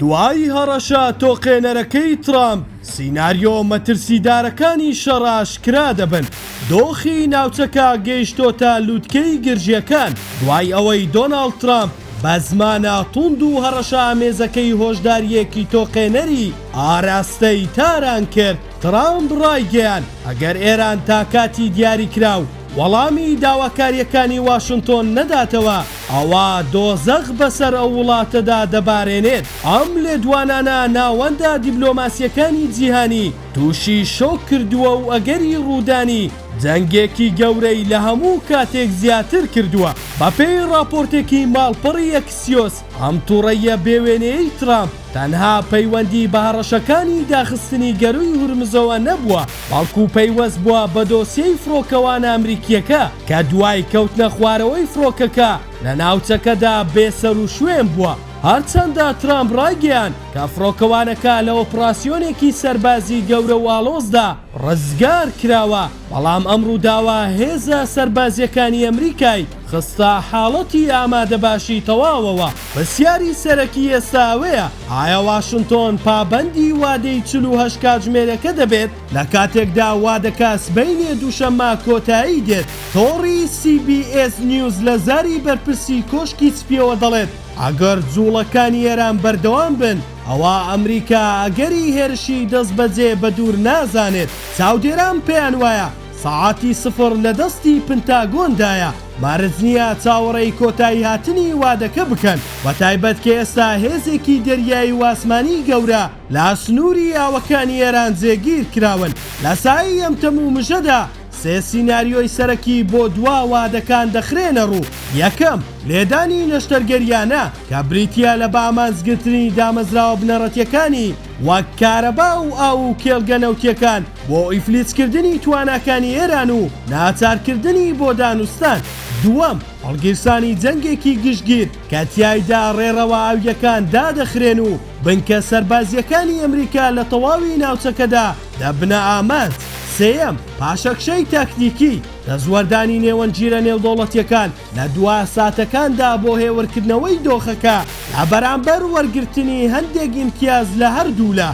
دوای هەڕەشە تۆقێنەرەکەی ترامپ سیناریۆ مەترسیدارەکانی شەڕاشکرا دەبن. دۆخی ناوچەکە گەیشتۆتە لووتکەی گرژیەکان دوای ئەوەی دۆناڵد ترامپ بە زمانە توند و هەڕەشە ئامێزەکەی هۆشداریەکی تۆقێنەری ئاراستەی تاران کرد. ترامپ ڕایگەیان ئەگەر ئێران تا کاتی دیاری کراو وەڵامی داواکاریەکانی واشنتۆن نەداتەوە ئەوە دۆزەخ بەسەر ئەو وڵاتەدا دەبارێنێت. ئەم لێدوانانە ناوەندە دیبلۆماسیەکانی جیهانی تووشی شۆک کردووە و ئەگەری ڕوودانی جەنگێکی گەورەی لە هەموو کاتێک زیاتر کردووە. بەپێی راپۆرتێکی ماڵپەڕی ئەکسیۆس ئەم تووڕەیە بێوێنەیەی ترامپ تەنها پەیوەندی بە هەڕەشەکانی داخستنی گەروی هورمزەوە نەبووە، بەڵکو پەیوەست بووە بە دۆسیەی فڕۆکەوانە ئەمریکیەکە کە دوای کەوتنە خوارەوەی فڕۆکەکە لە ناوچەکەدا بێسەر و شوێن بووە. هەرچەندە ترامپ ڕایگەیان کە فڕۆکەوانەکە لە ئۆپراسیۆنێکی سەربازی گەورە و ئاڵۆزدا ڕزگار کراوە، بەڵام ئەم ڕووداوە هێزە سەربازیەکانی ئەمریکای خستە حاڵەتی ئامادەباشی تەواوەوە. پرسیاری سەرەکی ئێستا ئەوەیە ئایا واشنتۆن پابەندی وادەی 48 کاتژمێرەکە دەبێت لە کاتێکدا وادەکە سبەینێ دووشەممە کۆتایی دێت. تۆڕی CBS نیوز لە زاری بەرپرسی کۆشکی سپیەوە دەڵێت ئەگەر جوڵەکانی ئێران بەردەوام بن ئەوە ئەمریکا ئەگەری هێرشی دەست بەجێ بە دوور نازانێت. چاودێران پێیان وایە سەعاتی سفر لە دەستی پنتاگۆندایە، مارز نییە چاوەڕێی کۆتایی هاتنی وادەکە بکەن، بە تایبەت کە ئێستا هێزێکی دەریایی واسمانی گەورە لە سنووری ئاوەکانی ئێران جێگیر کراون. لە سایی ئەم تەموو مژەدا سێ سیناریۆی سەرەکی بۆ دوا وادەکان دەخرێنە ڕوو. یەکەم، لێدانی نەشتەرگەریانە کە بریتیا لە بامانزگرتنی دامەزراوە بنەڕەتیەکانی وەک کارەبا و ئاو و کێڵگە نەوتیەکان بۆ ئیفلیچکردنی تواناکانی ئێران و ناچارکردنی بۆ دانوستان. دووەم، هەڵگیرسانی جەنگێکی گشتگیر کە تیایدا ڕێڕەوە ئاویەکان دادەخرێن و بنکە سەربازیەکانی ئەمریکا لە تەواوی ناوچەکەدا دەبنە ئامانج. سێەم، پاشەکشەی تاکتیکی دەزوەردانی نێوەنجیرە نێودەوڵەتیەکان لە دوا ساتەکاندا بۆ هێورکردنەوەی دۆخەکە لە بەرامبەر وەرگرتنی هەندێک ئیمتیاز لە هەردوولا.